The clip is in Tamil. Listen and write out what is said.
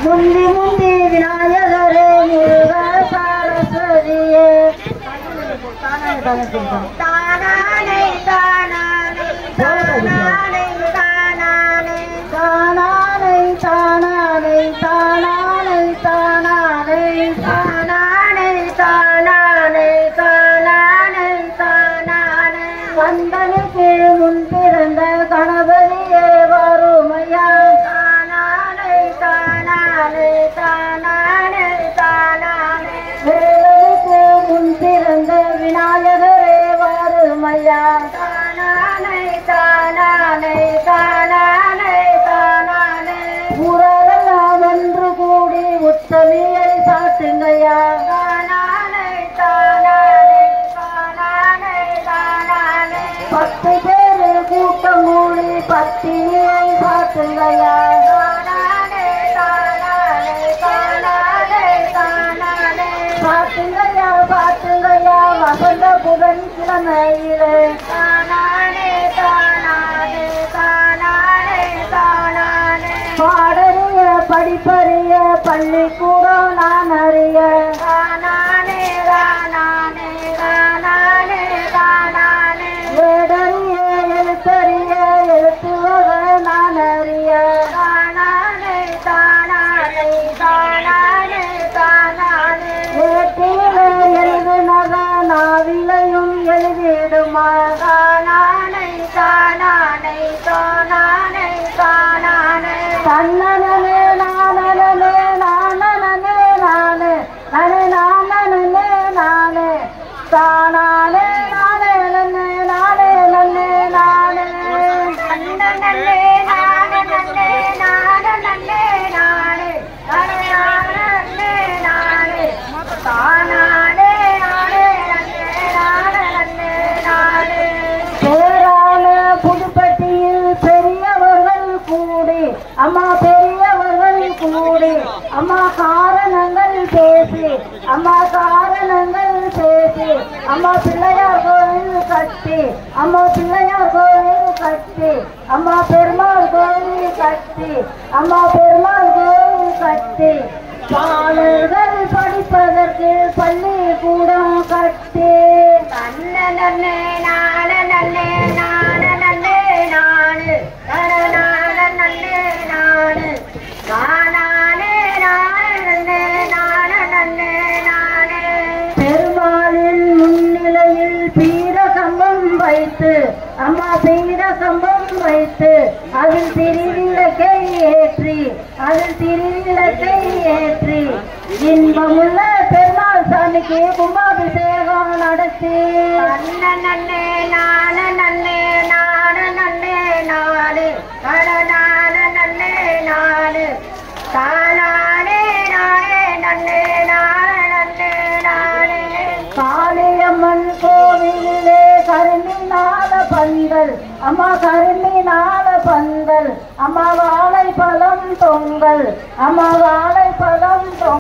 முந்தி முந்தி விநாயகரே முருக சரஸ்வதியே தானானை தானானை தானானை தானானை தானானை தானானை தானானை தானானை தானானை தானானை தானானை தானானை கந்தனுக்கு முன் பிறந்த கணபதியே வருமையா தானானை தானானை தானானை தானானை வேலனுக்கு முன் பிறந்த விநாயகரே வருமையா தானானை தானானை தானானை தானானை ஊரெல்லாம் ஒன்று கூடி உத்தமியை சாட்டுங்கய்யா தானானை தானானை தானானை தானானை 10 பேரு கூட்டம் கூடி பத்தினியை சாட்டுங்கய்யா தானானை தானானை தானானை தானானை பாட்டுங்கய்யா பாட்டுங்கய்யா வசந்த புதன்கிழமையிலே தானானே தானானே தானானே தானானே பாடறிய படிப்பறிய பள்ளிக்கூடம் நான் அறிய தானானே தானானே தானானே தானானே வேடறிய எழுத்தறிய எழுத்துவக நான் அறிய தானானே தானானே தானானே தானானே வேட்டியிலே எழுதுனக நாவிலையும் எழுதிடுமா தானானை தானானை தானானை தானானை தன்னனே நானனே நானனே நானே நானே நானனே நானே தானானே நானே நன்னே நானே நன்னே நானே தன்னனே நானனே நானனே நானே நானே நானே நானே தானானே நானே நன்னே நானே நன்னே நானே பேரான புதுப்பட்டியில் பெரியவர்கள் கூடி அம்மா பெரியவர்கள் கூடி அம்மா காரணங்கள் பேசி அம்மா காரணங்கள் பேசி அம்மா பிள்ளையார் கோயில் கட்டி அம்மா பிள்ளையார் கோயில் கட்டி அம்மா பெருமாள் கோயில் கட்டி அம்மா பெருமாள் கோயில் கட்டி பாடல்கள் படிப்பதற்கு பள்ளிக்கூடம் கட்டி தன்னே நானே நானே நானே நானு நானே நானு தானானே நானே நானே நானே பெருமாளின் முன்னிலையில் பீரகம்பம் வைத்து அம்மா பீரகம்பம் வைத்து அதில் திருவிளக்கை ஏற்றி அதில் திருவிளக்கை ஏற்றி இன்பமுள்ள பெருமாள் சாமிக்கு கும்பாபிஷேகம் நடத்தி நன்னே நானே நன்னே நானே நன்னே நானு நானே நன்னே நானு தானானே நானே நன்னே நானே நன்னே நானே காளியம்மன் கோவிலே கருமினால பந்தல் அம்மா கருமினால பந்தல் அம்மா வாழைப்பழம் தொங்கல் அம்மா வாழைப்பழம்